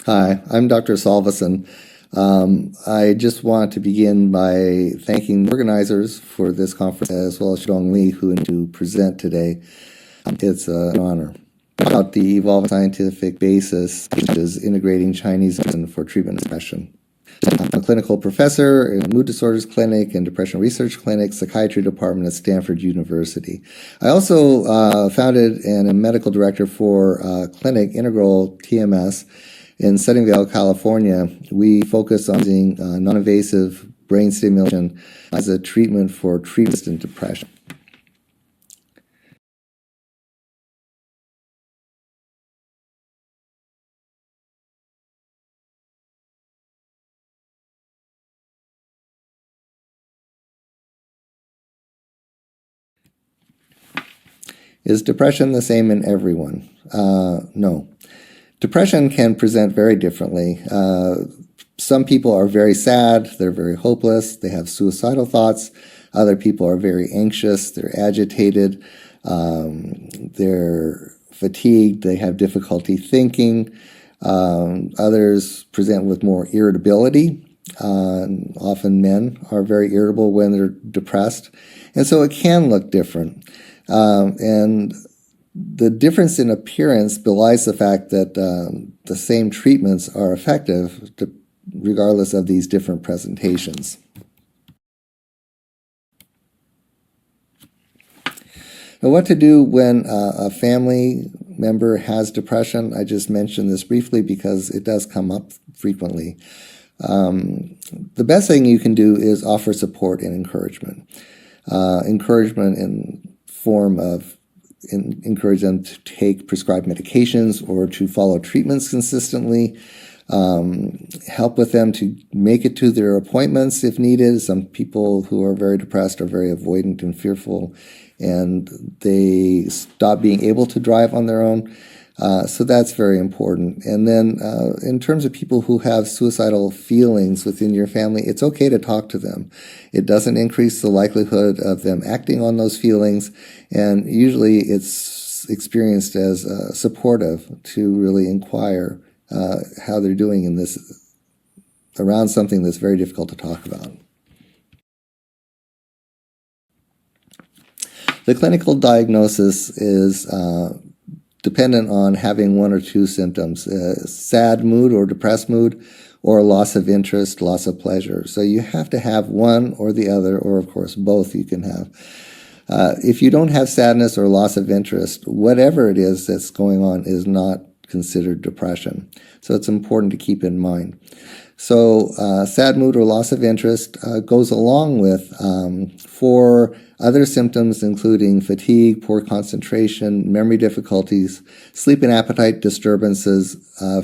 Hi, I'm Dr. Sovolson. I just want to begin by thanking the organizers for this conference, as well as Qigong Li, who to present today. It's an honor. About the evolving scientific basis, which is integrating Chinese medicine for treatment of depression. I'm a clinical professor in Mood Disorders Clinic and Depression Research Clinic, Psychiatry Department at Stanford University. I also founded and am medical director for Clinic Integral TMS in Sunnyvale, California. We focus on using non-invasive brain stimulation as a treatment for treatment-resistant depression. Is depression the same in everyone? No. Depression can present very differently. Some people are very sad, they're very hopeless, they have suicidal thoughts. Other people are very anxious, they're agitated, they're fatigued, they have difficulty thinking. Others present with more irritability. Often men are very irritable when they're depressed. And so it can look different. And the difference in appearance belies the fact that the same treatments are effective regardless of these different presentations. Now, what to do when a family member has depression? I just mentioned this briefly because it does come up frequently. The best thing you can do is offer support and encouragement. Encouragement in form of encourage them to take prescribed medications or to follow treatments consistently. Help with them to make it to their appointments if needed. Some people who are very depressed are very avoidant and fearful, and they stop being able to drive on their own. So that's very important. And then in terms of people who have suicidal feelings within your family, it's okay to talk to them. It doesn't increase the likelihood of them acting on those feelings, and usually it's experienced as supportive to really inquire how they're doing in this around something that's very difficult to talk about. The clinical diagnosis is dependent on having one or two symptoms, sad mood or depressed mood, or loss of interest, loss of pleasure. So you have to have one or the other, or of course both you can have. If you don't have sadness or loss of interest, whatever it is that's going on is not considered depression. So it's important to keep in mind. So sad mood or loss of interest goes along with 4 other symptoms, including fatigue, poor concentration, memory difficulties, sleep and appetite disturbances,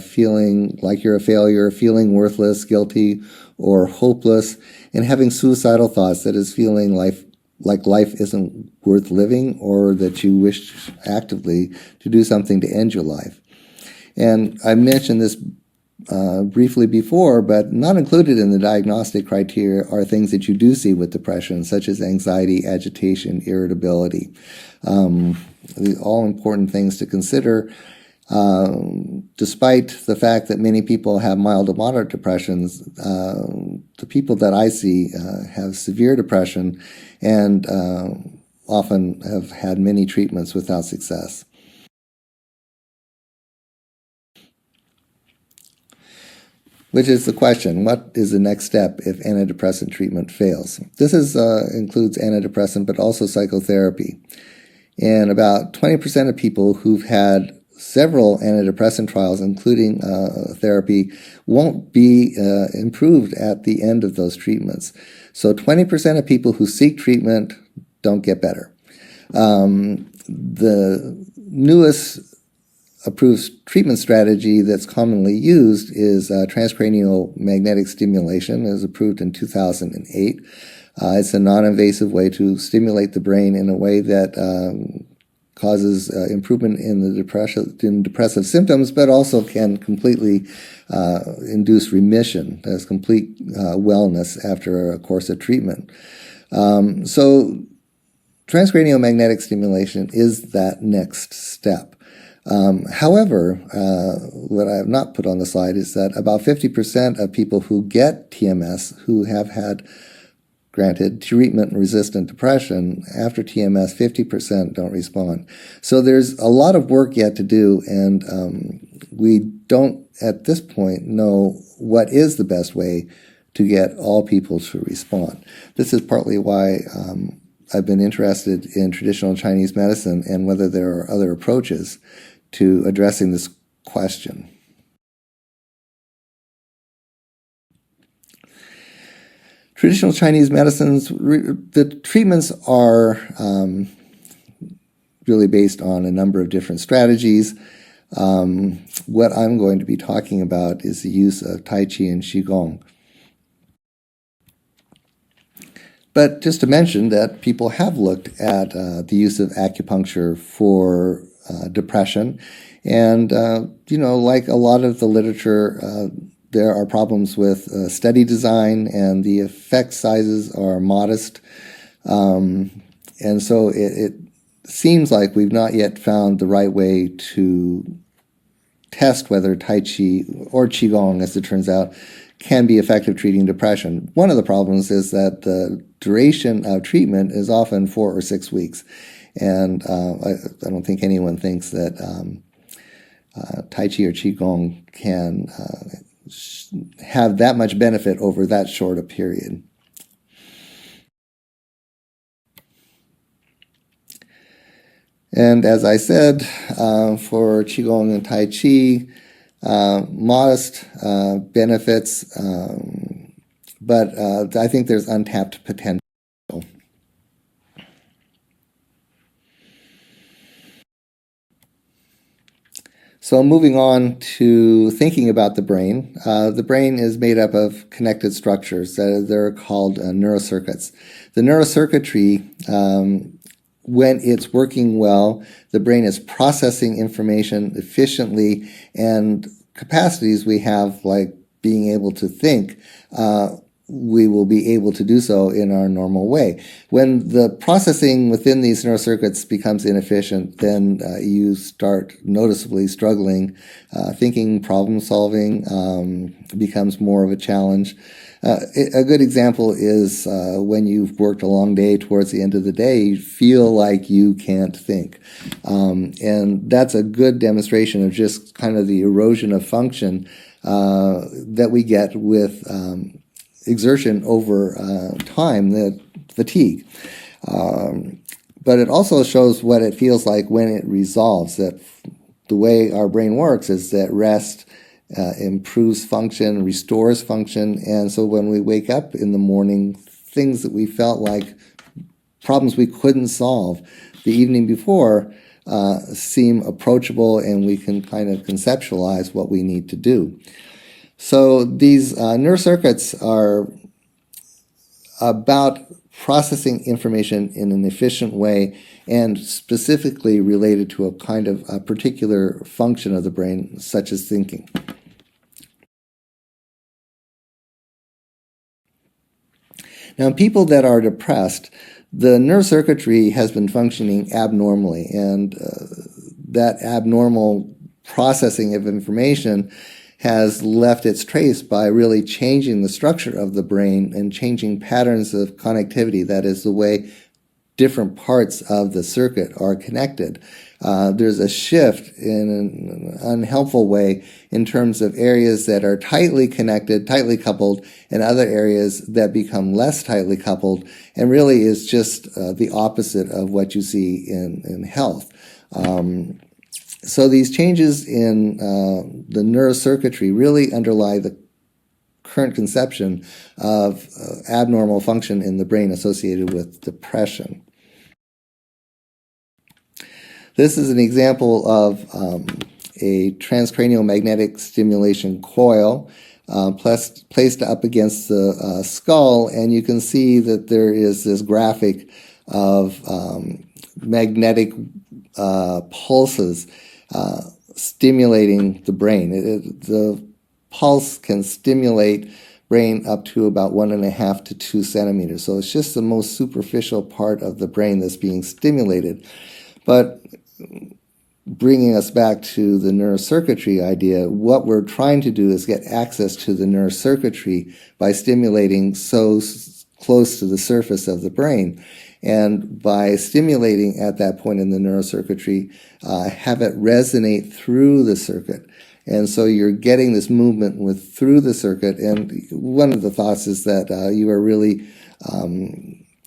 feeling like you're a failure, feeling worthless, guilty, or hopeless, and having suicidal thoughts, that is, feeling like life isn't worth living, or that you wish actively to do something to end your life. And I mentioned this briefly before, but not included in the diagnostic criteria are things that you do see with depression, such as anxiety, agitation, irritability. All important things to consider. Despite the fact that many people have mild to moderate depressions, the people that I see have severe depression and often have had many treatments without success. Which is the question, what is the next step if antidepressant treatment fails? This includes antidepressant, but also psychotherapy. And about 20% of people who've had several antidepressant trials, including therapy, won't be improved at the end of those treatments. So 20% of people who seek treatment don't get better. The newest approved treatment strategy that's commonly used is transcranial magnetic stimulation. It was approved in 2008. It's a non-invasive way to stimulate the brain in a way that causes improvement in the depressive symptoms, but also can completely induce remission, as complete wellness after a course of treatment. So transcranial magnetic stimulation is that next step. However, what I have not put on the slide is that about 50% of people who get TMS who have had, granted, treatment-resistant depression, after TMS, 50% don't respond. So there's a lot of work yet to do, and we don't, at this point, know what is the best way to get all people to respond. This is partly why I've been interested in traditional Chinese medicine and whether there are other approaches to addressing this question. Traditional Chinese medicines, the treatments are really based on a number of different strategies. What I'm going to be talking about is the use of Taiji and Qigong. But just to mention that people have looked at the use of acupuncture for depression, and like a lot of the literature, there are problems with study design, and the effect sizes are modest, and so it seems like we've not yet found the right way to test whether Tai Chi or Qigong, as it turns out, can be effective treating depression. One of the problems is that the duration of treatment is often 4 or 6 weeks. And I don't think anyone thinks that Tai Chi or Qigong can have that much benefit over that short a period. And as I said, for Qigong and Tai Chi, modest benefits, but I think there's untapped potential. So moving on to thinking about the brain. The brain is made up of connected structures that are called neurocircuits. The neurocircuitry, when it's working well, the brain is processing information efficiently, and capacities we have, like being able to think, we will be able to do so in our normal way. When the processing within these neurocircuits becomes inefficient, then you start noticeably struggling. Thinking, problem solving becomes more of a challenge. A good example is when you've worked a long day, towards the end of the day, you feel like you can't think. And that's a good demonstration of just kind of the erosion of function that we get with exertion over time, the fatigue. But it also shows what it feels like when it resolves, that the way our brain works is that rest improves function, restores function, and so when we wake up in the morning, things that we felt like problems we couldn't solve the evening before seem approachable, and we can kind of conceptualize what we need to do. So these neurocircuits are about processing information in an efficient way and specifically related to a kind of a particular function of the brain, such as thinking. Now, in people that are depressed, the neurocircuitry has been functioning abnormally, and that abnormal processing of information has left its trace by really changing the structure of the brain and changing patterns of connectivity. That is, the way different parts of the circuit are connected. There's a shift in an unhelpful way in terms of areas that are tightly connected, tightly coupled, and other areas that become less tightly coupled, and really is just the opposite of what you see in health. So these changes in the neurocircuitry really underlie the current conception of abnormal function in the brain associated with depression. This is an example of a transcranial magnetic stimulation coil placed up against the skull, and you can see that there is this graphic of magnetic pulses stimulating the brain. The pulse can stimulate brain up to about 1.5 to 2 centimeters. So it's just the most superficial part of the brain that's being stimulated. But bringing us back to the neurocircuitry idea, what we're trying to do is get access to the neurocircuitry by stimulating so close to the surface of the brain. And by stimulating at that point in the neurocircuitry, have it resonate through the circuit. And so you're getting this movement through the circuit. And one of the thoughts is that you are really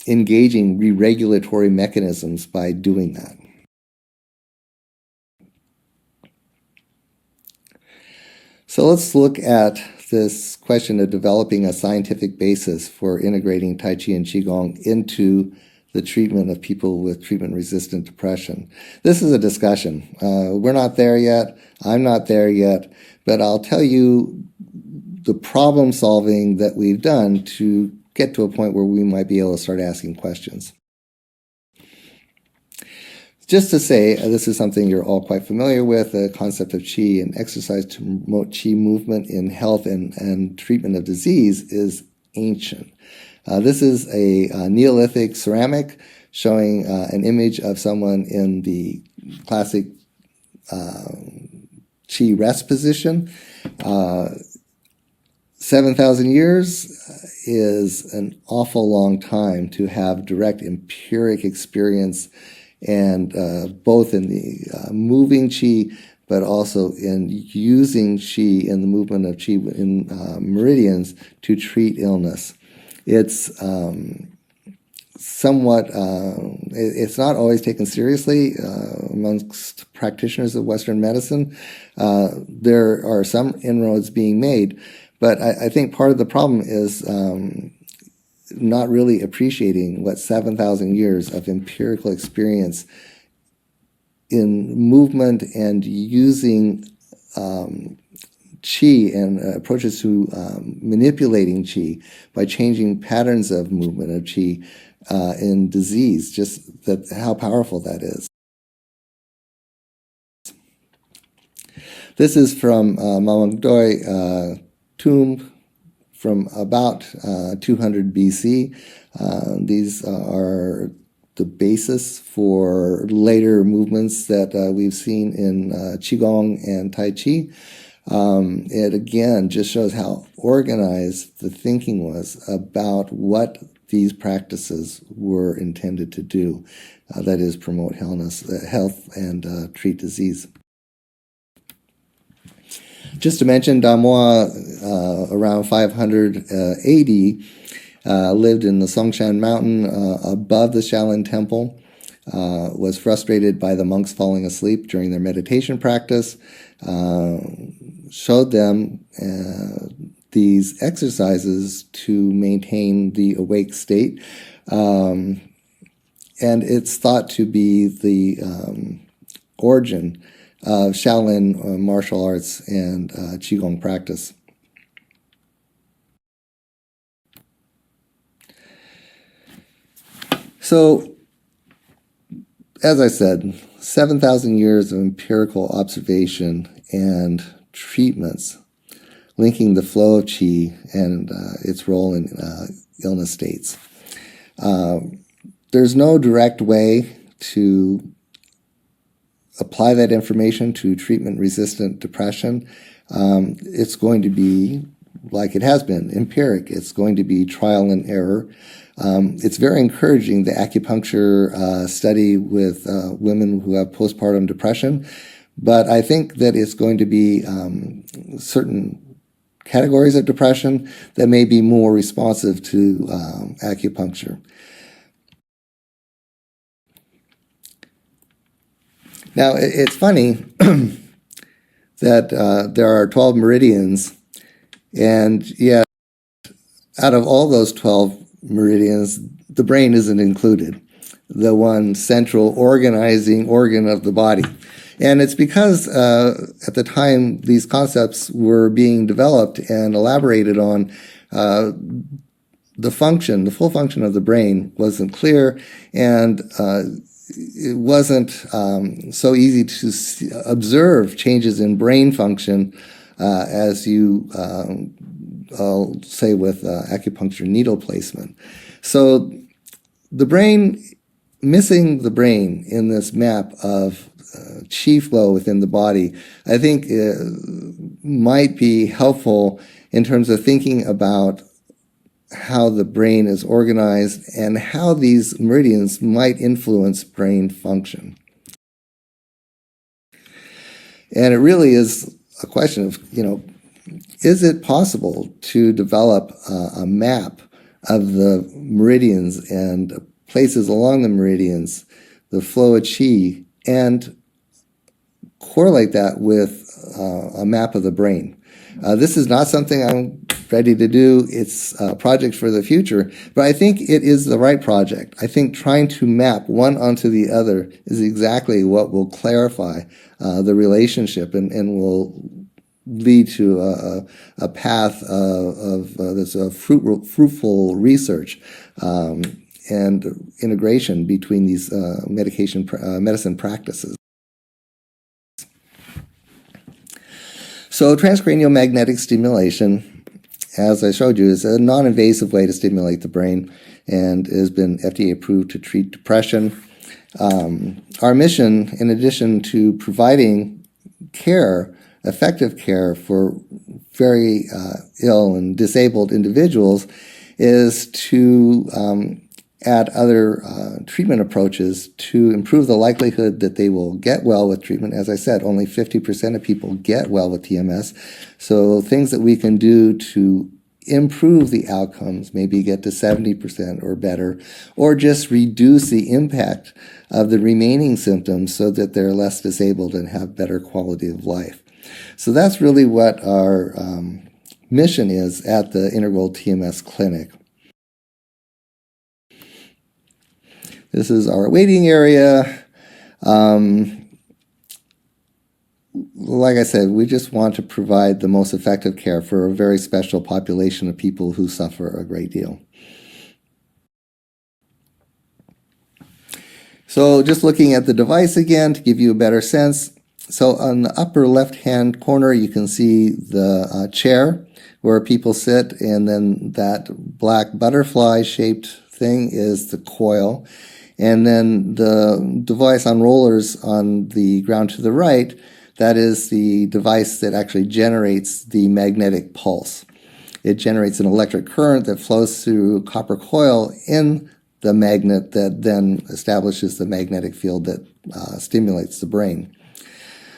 engaging re-regulatory mechanisms by doing that. So let's look at this question of developing a scientific basis for integrating Tai Chi and Qigong into the treatment of people with treatment-resistant depression. This is a discussion. We're not there yet. I'm not there yet. But I'll tell you the problem solving that we've done to get to a point where we might be able to start asking questions. Just to say, this is something you're all quite familiar with, the concept of Qi and exercise to promote Qi movement in health and treatment of disease is ancient. This is a Neolithic ceramic showing an image of someone in the classic Qi rest position. 7,000 years is an awful long time to have direct empiric experience, and both in the moving Qi, but also in using Qi in the movement of Qi in meridians to treat illness. It's somewhat, it's not always taken seriously amongst practitioners of Western medicine. There are some inroads being made, but I think part of the problem is not really appreciating what 7,000 years of empirical experience in movement and using Qi and approaches to manipulating Qi by changing patterns of movement of Qi in disease, just that how powerful that is. This is from Mamangdoi tomb from about 200 BC. These are the basis for later movements that we've seen in Qigong and Tai Chi. It again just shows how organized the thinking was about what these practices were intended to do, that is, promote health and treat disease. Just to mention, Damois, around 500 AD, lived in the Songshan mountain above the Shaolin temple, was frustrated by the monks falling asleep during their meditation practice, showed them these exercises to maintain the awake state, and it's thought to be the origin of Shaolin martial arts and Qigong practice. So, as I said, 7,000 years of empirical observation and treatments linking the flow of Qi and its role in illness states. There's no direct way to apply that information to treatment-resistant depression. It's going to be, like it has been, empiric. It's going to be trial and error. It's very encouraging, the acupuncture study with women who have postpartum depression, but I think that it's going to be certain categories of depression that may be more responsive to acupuncture. Now, it's funny that there are 12 meridians, and yet out of all those 12 meridians, the brain isn't included, the one central organizing organ of the body. And it's because at the time these concepts were being developed and elaborated on, the full function of the brain wasn't clear, and it wasn't so easy to observe changes in brain function as you say with acupuncture needle placement. So the brain, missing the brain in this map of chi flow within the body, I think might be helpful in terms of thinking about how the brain is organized and how these meridians might influence brain function. And it really is a question of, is it possible to develop a map of the meridians and places along the meridians, the flow of chi, and correlate that with a map of the brain? This is not something I'm ready to do. It's a project for the future, but I think it is the right project. I think trying to map one onto the other is exactly what will clarify the relationship and will lead to a path of this fruitful research and integration between these medicine practices. So transcranial magnetic stimulation, as I showed you, is a non-invasive way to stimulate the brain and has been FDA approved to treat depression. Our mission, in addition to providing care, effective care for very ill and disabled individuals, is to add other treatment approaches to improve the likelihood that they will get well with treatment. As I said, only 50% of people get well with TMS. So things that we can do to improve the outcomes, maybe get to 70% or better, or just reduce the impact of the remaining symptoms so that they're less disabled and have better quality of life. So that's really what our mission is at the Integral TMS Clinic. This is our waiting area. Like I said, we just want to provide the most effective care for a very special population of people who suffer a great deal. So just looking at the device again to give you a better sense. So on the upper left-hand corner, you can see the chair where people sit, and then that black butterfly-shaped thing is the coil. And then the device on rollers on the ground to the right, that is the device that actually generates the magnetic pulse. It generates an electric current that flows through copper coil in the magnet that then establishes the magnetic field that stimulates the brain.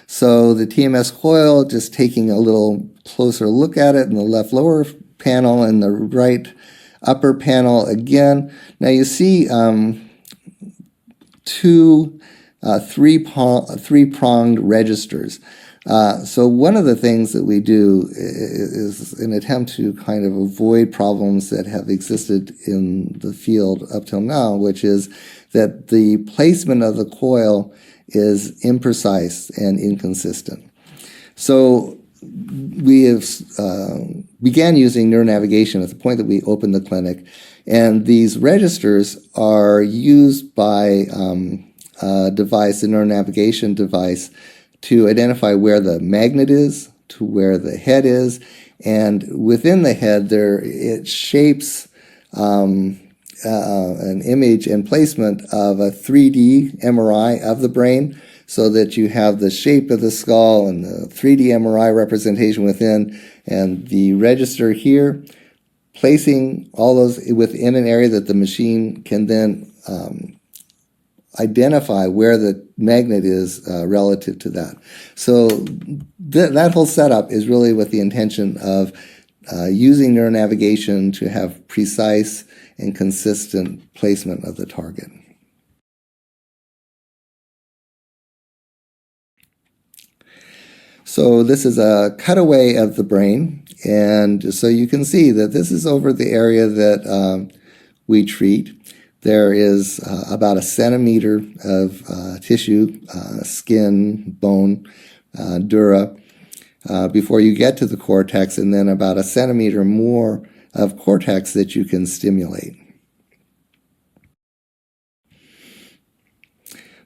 So the TMS coil, just taking a little closer look at it in the left lower panel and the right upper panel again. Now you see two three-pronged registers. So one of the things that we do is an attempt to kind of avoid problems that have existed in the field up till now, which is that the placement of the coil is imprecise and inconsistent. So we have began using neuronavigation at the point that we opened the clinic, and these registers are used by a device, a neuronavigation device, to identify where the magnet is, to where the head is, and within the head it shapes an image and placement of a 3D MRI of the brain, so that you have the shape of the skull and the 3D MRI representation within, and the register here, placing all those within an area that the machine can then identify where the magnet is relative to that. So that whole setup is really with the intention of using neuronavigation to have precise and consistent placement of the target. So this is a cutaway of the brain, and so you can see that this is over the area that we treat. There is about a centimeter of tissue, skin, bone, dura, before you get to the cortex, and then about a centimeter more of cortex that you can stimulate.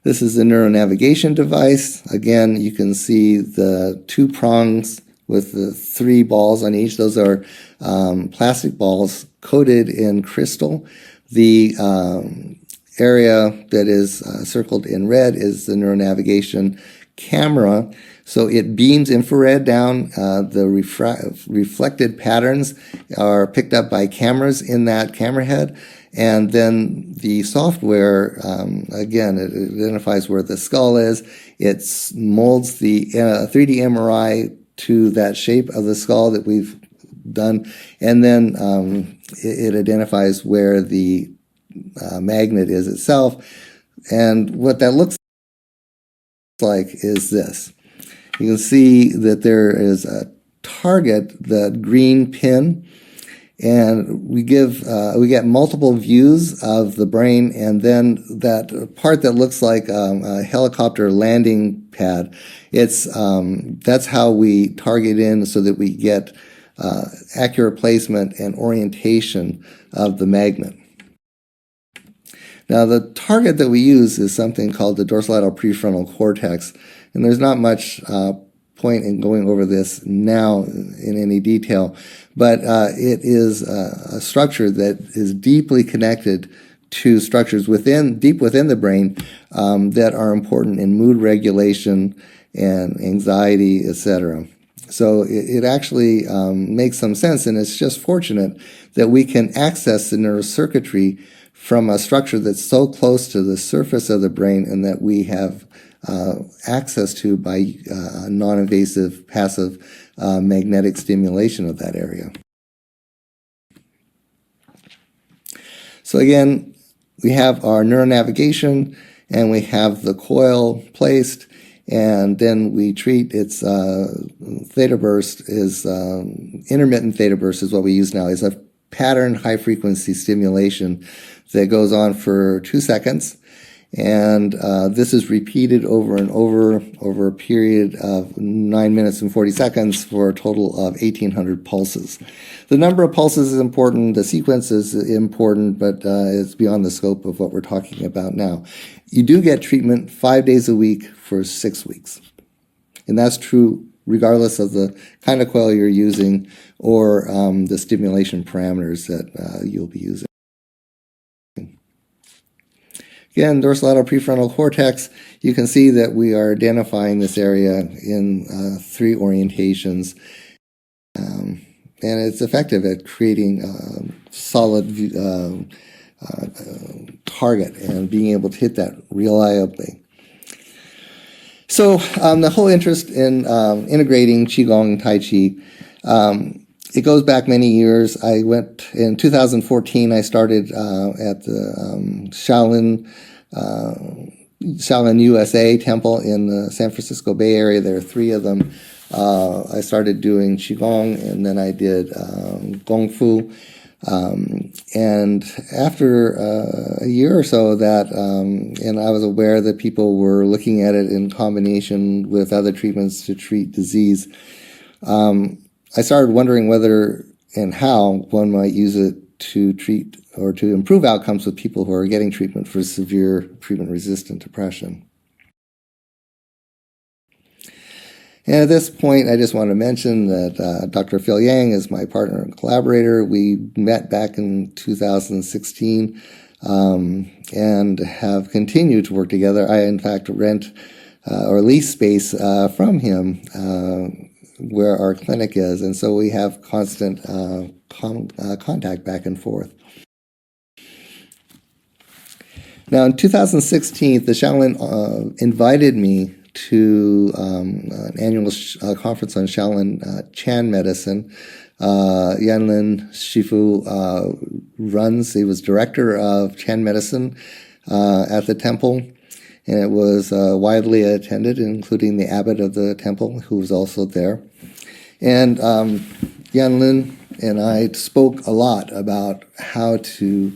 This is the neuronavigation device. Again, you can see the two prongs with the three balls on each. Those are plastic balls coated in crystal. The area that is circled in red is the neuronavigation camera. So it beams infrared down. The reflected patterns are picked up by cameras in that camera head. And then the software, again, it identifies where the skull is. It molds the 3D MRI to that shape of the skull that we've done. And then it identifies where the magnet is itself. And what that looks like is this. You can see that there is a target, the green pin, and we get multiple views of the brain, and then that part that looks like a helicopter landing pad. That's how we target in so that we get accurate placement and orientation of the magnet. Now, the target that we use is something called the dorsolateral prefrontal cortex, and there's not much point in going over this now in any detail, but it is a structure that is deeply connected to structures deep within the brain that are important in mood regulation and anxiety, etc. So it actually makes some sense, and it's just fortunate that we can access the neurocircuitry from a structure that's so close to the surface of the brain and that we have access to by non-invasive, passive magnetic stimulation of that area. So again, we have our neuronavigation and we have the coil placed, and then we treat its theta burst is intermittent theta burst is what we use now. It's a pattern high frequency stimulation that goes on for 2 seconds. And this is repeated over and over a period of 9 minutes and 40 seconds for a total of 1,800 pulses. The number of pulses is important, the sequence is important, but it's beyond the scope of what we're talking about now. You do get treatment 5 days a week for 6 weeks. And that's true regardless of the kind of coil you're using or the stimulation parameters that you'll be using. Again, dorsolateral prefrontal cortex, you can see that we are identifying this area in 3 orientations. And it's effective at creating a solid target and being able to hit that reliably. So the whole interest in integrating Qigong and Tai Chi, it goes back many years. I went in 2014. I started at the Shaolin USA Temple in the San Francisco Bay Area. There are 3 of them. I started doing Qigong, and then I did Gong Fu. And after a year or so of that, and I was aware that people were looking at it in combination with other treatments to treat disease, I started wondering whether and how one might use it to treat or to improve outcomes with people who are getting treatment for severe treatment-resistant depression. And at this point, I just want to mention that Dr. Phil Yang is my partner and collaborator. We met back in 2016 and have continued to work together. I, in fact, rent or lease space from him where our clinic is, and so we have constant contact back and forth. Now, in 2016, the Shaolin invited me to an annual conference on Shaolin Chan medicine. Yanlin Shifu runs, he was director of Chan medicine at the temple, and it was widely attended, including the abbot of the temple, who was also there. And Yanlin and I spoke a lot about how to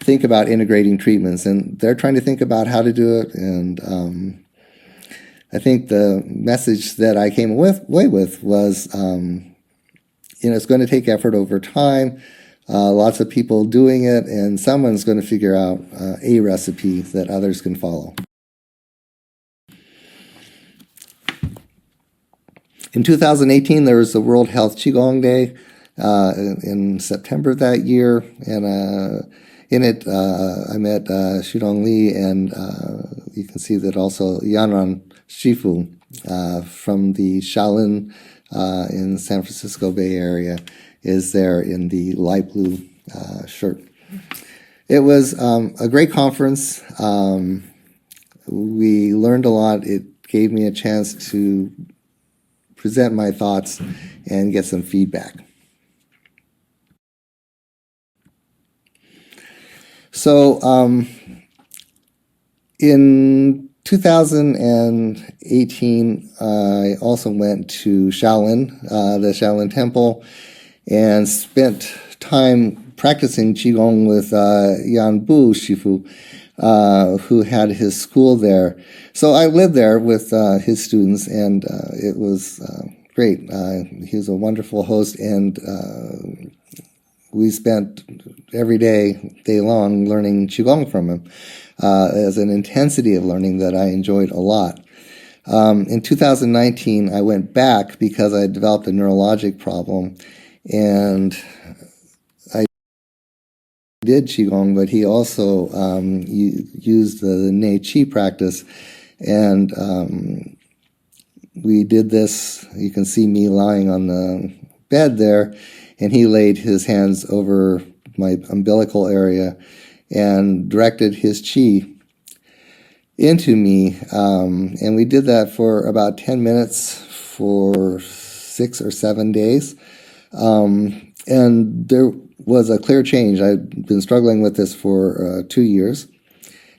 think about integrating treatments, and they're trying to think about how to do it. And I think the message that I came away with was, it's going to take effort over time, lots of people doing it, and someone's going to figure out a recipe that others can follow. In 2018, there was the World Health Qigong Day in September of that year, and In it, I met Shudong Li, and you can see that also Yanran Shifu from the Shaolin in the San Francisco Bay Area is there in the light blue shirt. It was a great conference. We learned a lot. It gave me a chance to present my thoughts and get some feedback. So in 2018, I also went to Shaolin, the Shaolin Temple, and spent time practicing Qigong with Yan Bu Shifu, who had his school there. So I lived there with his students, and it was great. He was a wonderful host, and we spent every day long, learning Qigong from him as an intensity of learning that I enjoyed a lot. In 2019, I went back because I developed a neurologic problem, and I did Qigong, but he also used the Nei Qi practice, and we did this. You can see me lying on the bed there, and he laid his hands over my umbilical area and directed his qi into me. And we did that for about 10 minutes for 6 or 7 days. And there was a clear change. I'd been struggling with this for 2 years.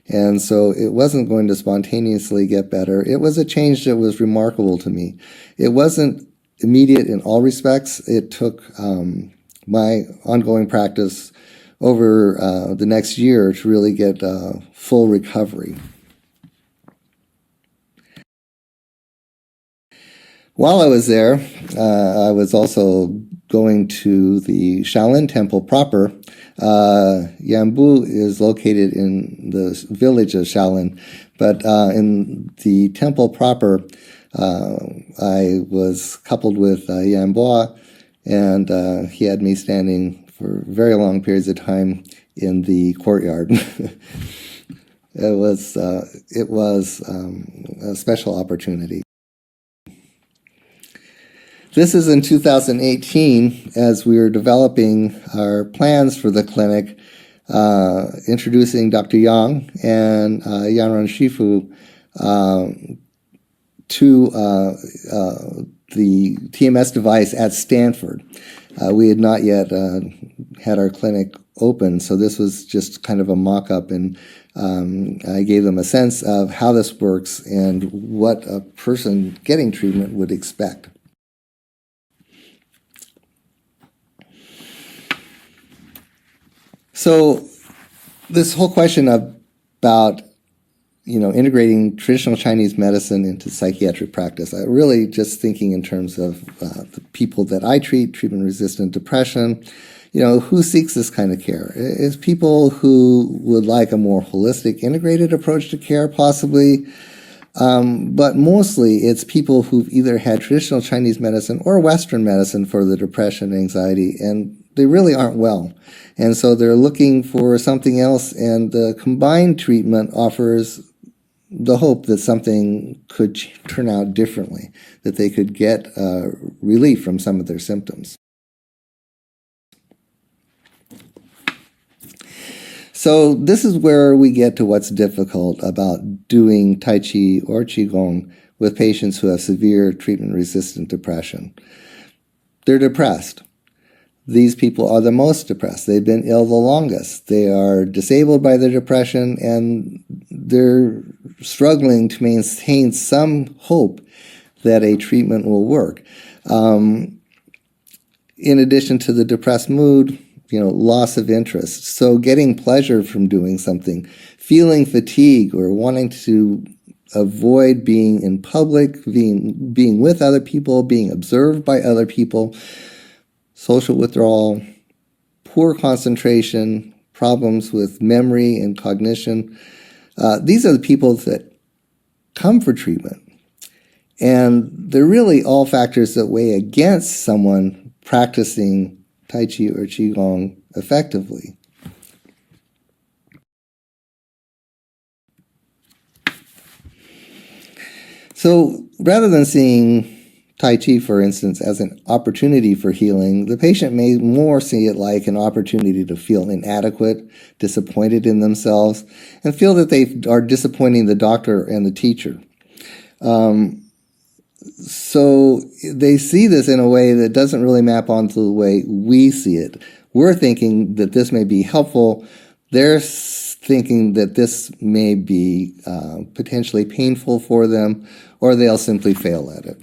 And so it wasn't going to spontaneously get better. It was a change that was remarkable to me. It wasn't immediate in all respects. It took my ongoing practice over the next year to really get full recovery. While I was there, I was also going to the Shaolin Temple proper. Yanbu is located in the village of Shaolin, but in the temple proper, I was coupled with Yanbo, and he had me standing for very long periods of time in the courtyard. It was a special opportunity. This is in 2018, as we were developing our plans for the clinic, introducing Dr. Yang and Yanran Shifu to the TMS device at Stanford. We had not yet had our clinic open, so this was just kind of a mock-up, and I gave them a sense of how this works and what a person getting treatment would expect. So this whole question about integrating traditional Chinese medicine into psychiatric practice, I really just thinking in terms of the people that I treat, treatment-resistant depression, who seeks this kind of care? Is people who would like a more holistic, integrated approach to care, possibly, but mostly it's people who've either had traditional Chinese medicine or Western medicine for the depression and anxiety, and they really aren't well. And so they're looking for something else, and the combined treatment offers the hope that something could turn out differently, that they could get relief from some of their symptoms. So this is where we get to what's difficult about doing Tai Chi or Qigong with patients who have severe treatment-resistant depression. They're depressed. These people are the most depressed. They've been ill the longest. They are disabled by their depression, and they're struggling to maintain some hope that a treatment will work. In addition to the depressed mood, loss of interest. So getting pleasure from doing something, feeling fatigue or wanting to avoid being in public, being with other people, being observed by other people, social withdrawal, poor concentration, problems with memory and cognition. These are the people that come for treatment. And they're really all factors that weigh against someone practicing Tai Chi or Qigong effectively. So rather than seeing Tai Chi, for instance, as an opportunity for healing, the patient may more see it like an opportunity to feel inadequate, disappointed in themselves, and feel that they are disappointing the doctor and the teacher. So they see this in a way that doesn't really map onto the way we see it. We're thinking that this may be helpful. They're thinking that this may be potentially painful for them, or they'll simply fail at it.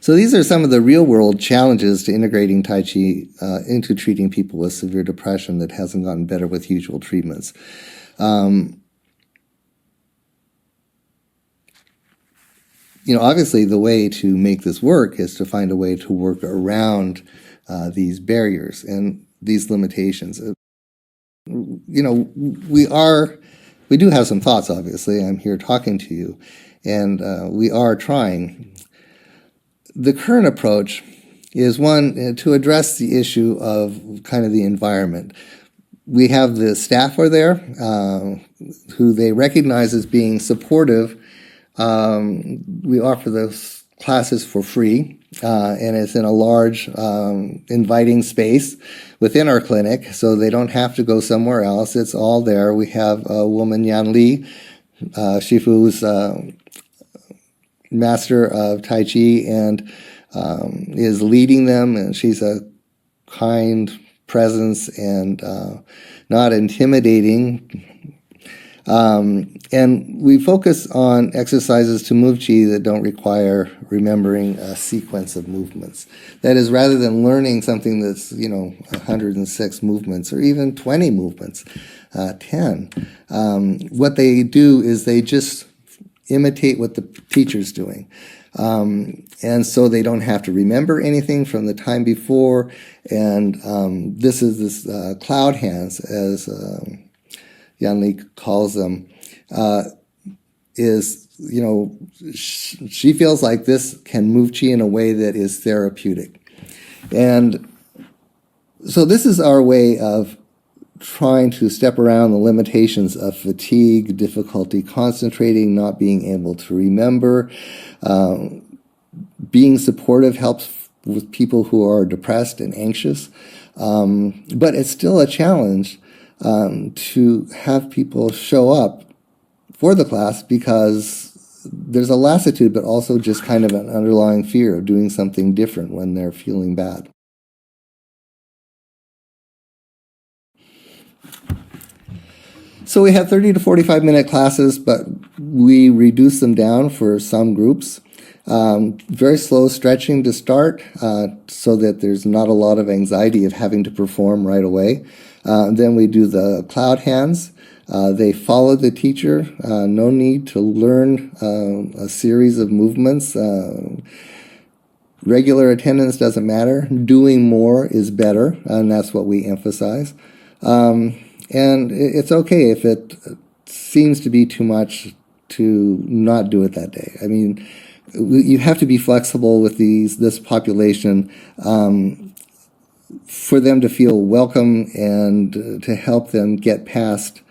So these are some of the real-world challenges to integrating Tai Chi into treating people with severe depression that hasn't gotten better with usual treatments. Obviously the way to make this work is to find a way to work around these barriers and these limitations. We do have some thoughts, obviously. I'm here talking to you, and we are trying. The current approach is one to address the issue of kind of the environment. We have the staff are there who they recognize as being supportive. We offer those classes for free, and it's in a large, inviting space within our clinic, so they don't have to go somewhere else. It's all there. We have a woman, Yan Li, Shifu's master of Tai Chi, and is leading them, and she's a kind presence and not intimidating. And we focus on exercises to move Qi that don't require remembering a sequence of movements. That is, rather than learning something that's 106 movements or even 20 movements, 10, what they do is they just imitate what the teacher's doing. And so they don't have to remember anything from the time before. And this is this cloud hands, as Yan Li calls them, she feels like this can move Qi in a way that is therapeutic. And so this is our way of trying to step around the limitations of fatigue, difficulty concentrating, not being able to remember. Being supportive helps with people who are depressed and anxious. But it's still a challenge to have people show up for the class because there's a lassitude, but also just kind of an underlying fear of doing something different when they're feeling bad. So we have 30 to 45-minute classes, but we reduce them down for some groups. Very slow stretching to start so that there's not a lot of anxiety of having to perform right away. Then we do the cloud hands. They follow the teacher. No need to learn a series of movements. Regular attendance doesn't matter. Doing more is better, and that's what we emphasize. And it's okay if it seems to be too much to not do it that day. I mean, you have to be flexible with this population for them to feel welcome and to help them get past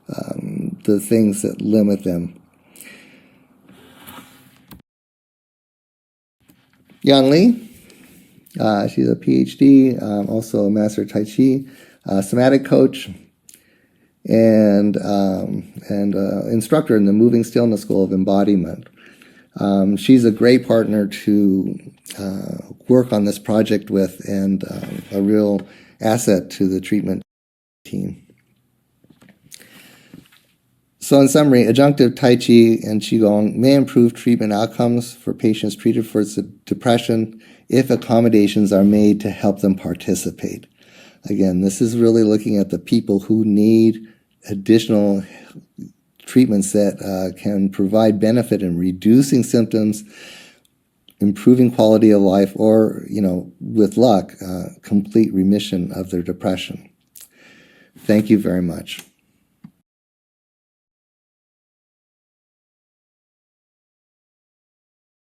the things that limit them. Yan Li, she's a PhD, also a master Tai Chi, somatic coach, and instructor in the Moving Stillness School of Embodiment. She's a great partner to work on this project with, and a real asset to the treatment team. So in summary, adjunctive Tai Chi and Qigong may improve treatment outcomes for patients treated for depression if accommodations are made to help them participate. Again, this is really looking at the people who need additional treatments that can provide benefit in reducing symptoms, improving quality of life, or, with luck, complete remission of their depression. Thank you very much.